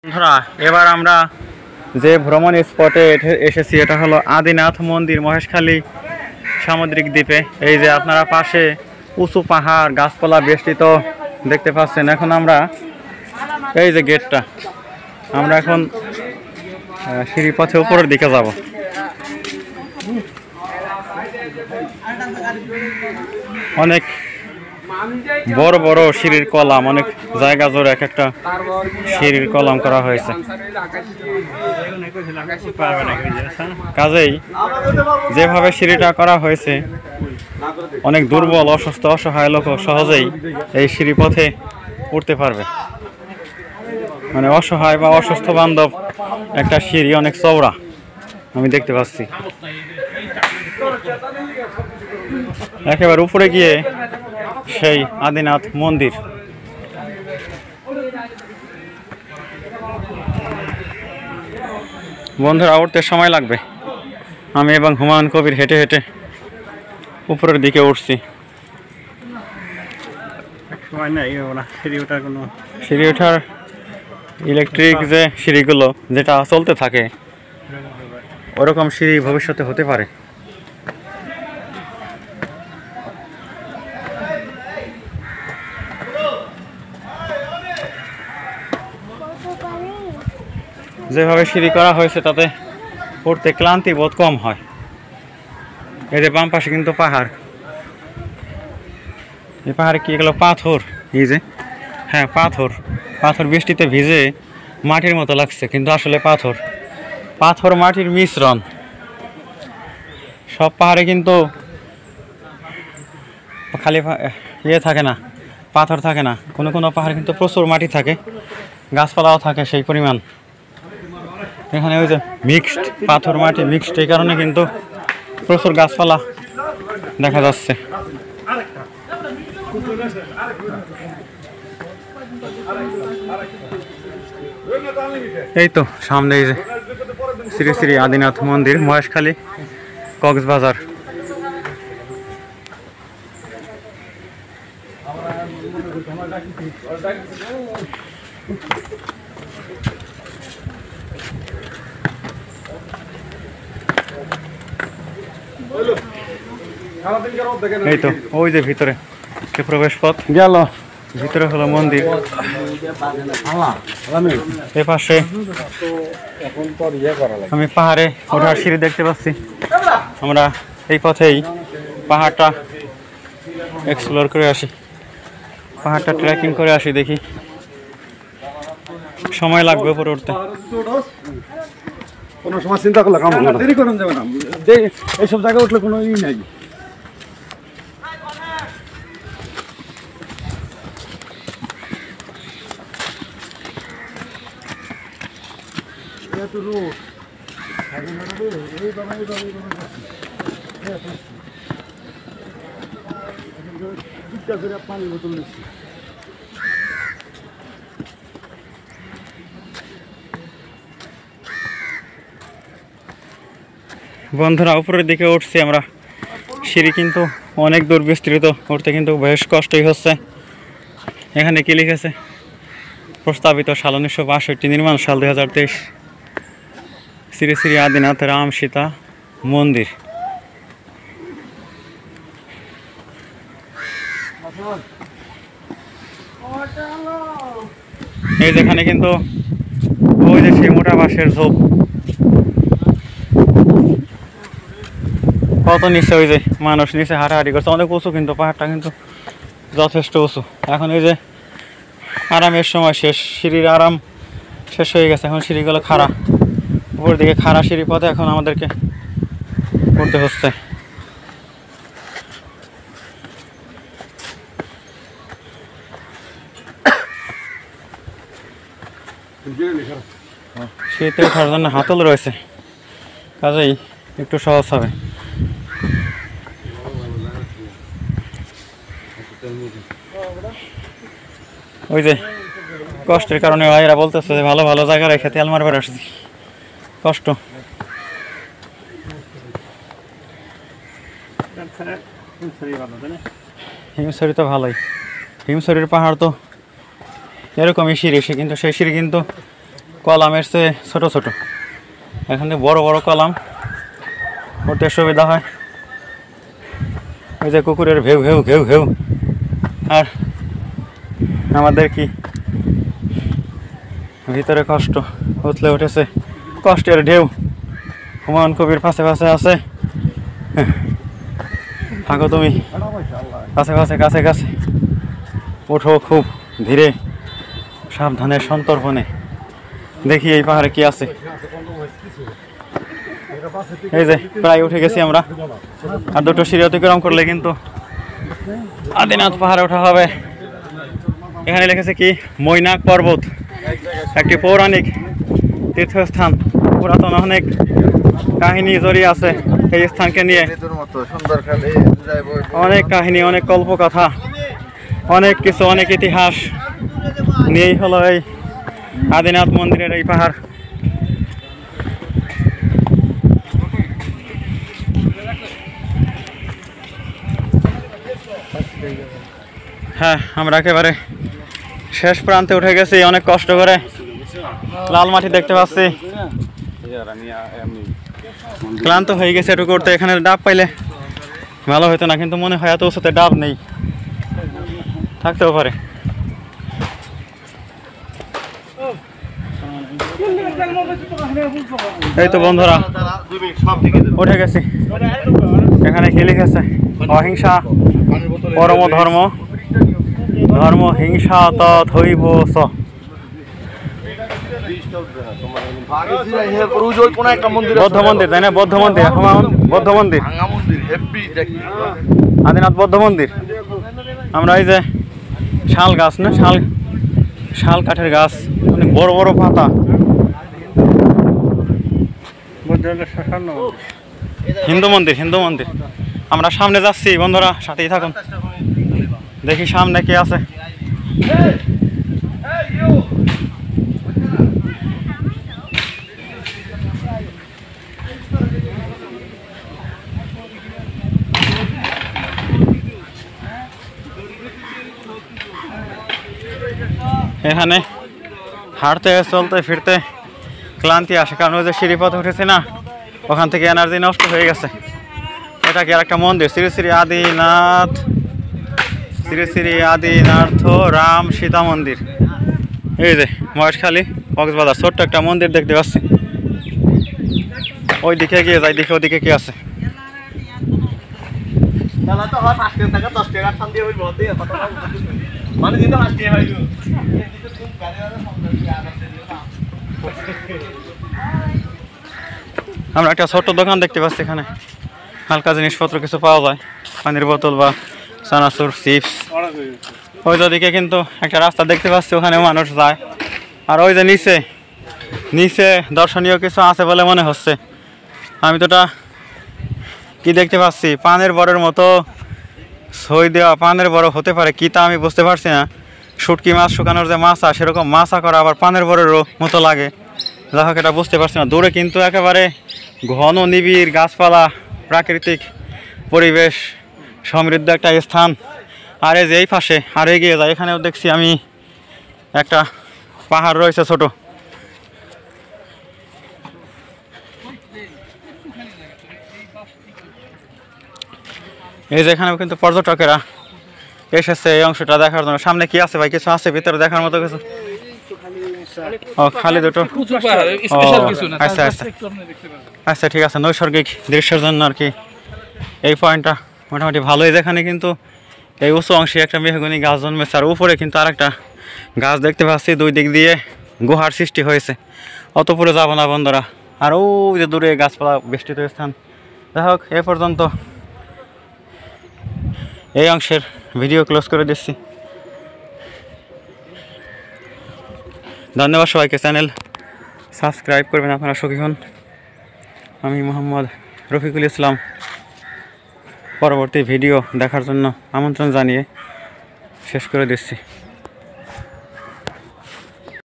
বন্ধুরা এবার আমরা যে ভ্রমণ স্পটে এসেছি এটা হলো আদিনাথ মন্দির মহেশখালী সামুদ্রিক দ্বীপে। এই যে আপনারা পাশে উঁচু পাহাড় গাছপালা বেষ্টিত দেখতে পাচ্ছেন। এখন আমরা এই যে গেটটা আমরা এখন সিঁড়ি পথে উপরের দিকে যাব। অনেক বড় বড় সিঁড়ির কলাম, অনেক জায়গা জুড়ে এক একটা সিঁড়ির কলাম করা হয়েছে। কাজেই যেভাবে সিঁড়িটা করা হয়েছে অনেক দুর্বল অসুস্থ অসহায় লোক সহজেই এই সিঁড়ি পথে উঠতে পারবে। মানে অসহায় বা অসুস্থ বান্ধব একটা সিঁড়ি, অনেক চওড়া আমি দেখতে পাচ্ছি। একেবারে উপরে গিয়ে সেই আদিনাথ মন্দির। বন্ধুরা উঠতে সময় লাগবে। আমি এবং হুমায়ুন কবির হেঁটে হেঁটে উপরের দিকে উঠছি। সিঁড়ি ওঠার ইলেকট্রিক যে সিঁড়িগুলো যেটা চলতে থাকে ওরকম সিঁড়ি ভবিষ্যতে হতে পারে। যেভাবে সিঁড়ি করা হয়েছে তাতে উঠতে ক্লান্তি বোধ কম হয়। এই যে বাম পাশে কিন্তু পাহাড়, এই পাহাড়ে কি এগুলো পাথর, এই যে হ্যাঁ পাথর, পাথর বৃষ্টিতে ভিজে মাটির মতো লাগছে কিন্তু আসলে পাথর, পাথর মাটির মিশ্রণ। সব পাহাড়ে কিন্তু খালি ইয়ে থাকে না, পাথর থাকে না, কোনো কোনো পাহাড়ে কিন্তু প্রচুর মাটি থাকে, গাছপালাও থাকে সেই পরিমাণ। এখানে ওই যে মিক্সড পাথর মাটি মিক্সড, এই কারণে কিন্তু প্রচুর গাছপালা দেখা যাচ্ছে। এই তো সামনে এই যে শ্রী শ্রী আদিনাথ মন্দির, মহেশখালী, কক্সবাজার। এই তো ওই যে ভিতরে প্রবেশ পথ গেল, ভিতরে হলো মন্দির। এ পাশে আমি পাহাড়ে ওঠার সিঁড়ি দেখতে পাচ্ছি। আমরা এই পথেই পাহাড়টা এক্সপ্লোর করে আসি, পাহাড়টা ট্রেকিং করে আসি, দেখি সময় লাগবে উপরে উঠতে। কোনো সময় চিন্তা করলে কাম হবে না, দেরি করুন যাবে না, এইসব জায়গায় উঠলে কোনো ই নাই। পানি বোতল নিচ্ছি। বন্ধুরা উপরের দিকে উঠছি আমরা, সিঁড়ি কিন্তু অনেক দূর বিস্তৃত, উঠতে কিন্তু বেশ কষ্টই হচ্ছে। এখানে কি লিখেছে? প্রস্তাবিত সাল 1962, নির্মাণ সাল 2023, শ্রী শ্রী আদিনাথ রাম সীতা মন্দির। এই যেখানে কিন্তু ওই যে সেই মোটা বাঁশের ঝোপ, কত নিচে ওই যে মানুষ নিচে হাঁটাহাঁটি করছে, অনেক উঁচু কিন্তু পাহাড়টা কিন্তু যথেষ্ট উঁচু। এখন এই যে আরামের সময় শেষ, সিঁড়ির আরাম শেষ হয়ে গেছে, এখন সিঁড়িগুলো খাড়া, উপর দিকে খাড়া সিঁড়ি পথে এখন আমাদেরকে উঠতে হচ্ছে। শীতে ওঠার জন্য হাতল রয়েছে, কাজেই একটু সহজ হবে। ওই যে কষ্টের কারণে ভাইরা বলতেছে যে ভালো ভালো জায়গা রেখে তেল মারবার আসছি, কষ্ট। হিমছড়ি তো ভালোই, হিমছড়ির পাহাড় তো এরকমই সিঁড়ি, কিন্তু সেই সিঁড়ি কিন্তু কলামের চেয়ে ছোট ছোট, এখানে বড় বড় কলাম, উঠতে সুবিধা হয়। ওই যে কুকুরের ঘেউ ঘেউ ঘেউ ঘেউ, আর আমাদের কি ভিতরে কষ্ট, উতলে উঠেছে কষ্টের ঢেউ। হুমায়ুন কবির পাশে পাশে আছে, থাকো তুমি কাছে কাছে কাছে কাছে, ওঠো খুব ধীরে সাবধানে সন্তর্পণে। দেখি এই পাহাড়ে কি আছে। এই যে প্রায় উঠে গেছি আমরা, আর দুটো সিঁড়ি অতিক্রম করলে কিন্তু আদিনাথ পাহাড়ে ওঠা হবে। এখানে লিখেছে কি মৈনাক পর্বত, একটি পৌরাণিক তীর্থস্থান, পুরাতন অনেক কাহিনী জড়িয়ে আছে এই স্থানকে নিয়ে। অনেক কাহিনী, অনেক কল্পকথা, অনেক কিছু, অনেক ইতিহাস নিয়েই হলো এই আদিনাথ মন্দিরের এই পাহাড়। হ্যাঁ, আমরা একেবারে শেষ প্রান্তে উঠে গেছি, অনেক কষ্ট করে। লাল মাটি দেখতে পাচ্ছি, ক্লান্ত হয়ে গেছে একটু করতে। এখানে ডাব পাইলে ভালো হতো না, কিন্তু মনে হয় এত উঁচুতে ডাব নেই, থাকতেও পারে। এই তো বন্ধুরা উঠে গেছি। এখানে কি লিখেছে, অহিংসা পরম ধর্ম, ধর্ম হিংসা তথৈব চ। বৌদ্ধ মন্দির, তাই না? বৌদ্ধ মন্দির, বৌদ্ধ মন্দির, আদিনাথ বৌদ্ধ মন্দির। আমরা এই যে শাল গাছ, না শাল কাঠের গাছ, অনেক বড় বড় পাতা। হিন্দু মন্দির, হিন্দু মন্দির। আমরা সামনে যাচ্ছি বন্ধুরা, সাথেই থাকুন, দেখি সামনে কি আছে। এখানে হাঁটতে চলতে ফিরতে ক্লান্তি আসে, কারণ ওই যে সিঁড়িপথে উঠেছি না, ওখান থেকে এনার্জি নষ্ট হয়ে গেছে। এটা কি আর একটা মন্দির, শ্রী শ্রী আদিনাথ, শ্রী শ্রী আদিনাথ রাম সীতা মন্দির। এই যে মহেশখালী কক্সবাজার, ছোট্ট একটা মন্দির দেখতে পাচ্ছি। ওই দিকে গিয়ে যাই, দেখি ওদিকে কি আছে। আমরা একটা ছোট্ট দোকান দেখতে পাচ্ছি, এখানে হালকা জিনিসপত্র কিছু পাওয়া যায়, পানির বোতল বা চানাচুর, চিপস। ওই দিকে কিন্তু একটা রাস্তা দেখতে পাচ্ছি, ওখানেও মানুষ যায়। আর ওই যে নিচে নিচে দর্শনীয় কিছু আছে বলে মনে হচ্ছে। আমি তোটা কি দেখতে পাচ্ছি, পানের বড়ের মতো সই দেওয়া, পানের বড় হতে পারে কি তা আমি বুঝতে পারছি না। শুটকি মাছ শুকানোর যে মাছা, সেরকম মাছা করা, আবার পানের বড়েরও মতো লাগে। যাই হোক, এটা বুঝতে পারছি না। দূরে কিন্তু একেবারে ঘন নিবিড় গাছপালা, প্রাকৃতিক পরিবেশ সমৃদ্ধ একটা স্থান। আর এই যে এই পাশে আর এগিয়ে যায়, এখানেও দেখছি আমি একটা পাহাড় রয়েছে ছোট। এই যে এখানেও কিন্তু পর্যটকেরা এসেছে এই অংশটা দেখার জন্য। সামনে কি আছে ভাই, কিছু আছে ভিতরে দেখার মতো কিছু? ও খালি দুটো, আচ্ছা আচ্ছা আচ্ছা, ঠিক আছে। নৈসর্গিক দৃশ্যের জন্য আর কি এই পয়েন্টটা মোটামুটি ভালোই। যেখানে কিন্তু এই উঁচু অংশে একটা মেহগনি গাছ জন্মেছে, আর উপরে কিন্তু আরেকটা গাছ দেখতে পাচ্ছি। দুই দিক দিয়ে গুহার সৃষ্টি হয়েছে। অত উপরে যাবো না বন্ধুরা, আর ওই যে দূরে গাছপালা বেষ্টিত স্থান। যাই হোক, এ পর্যন্ত এই অংশের ভিডিও ক্লোজ করে দিচ্ছি। ধন্যবাদ সবাইকে। চ্যানেল সাবস্ক্রাইব করবেন আপনারা সুখী হন। আমি মোহাম্মদ রফিকুল ইসলাম পরবর্তী ভিডিও দেখার জন্য আমন্ত্রণ জানিয়ে শেষ করে দিচ্ছি।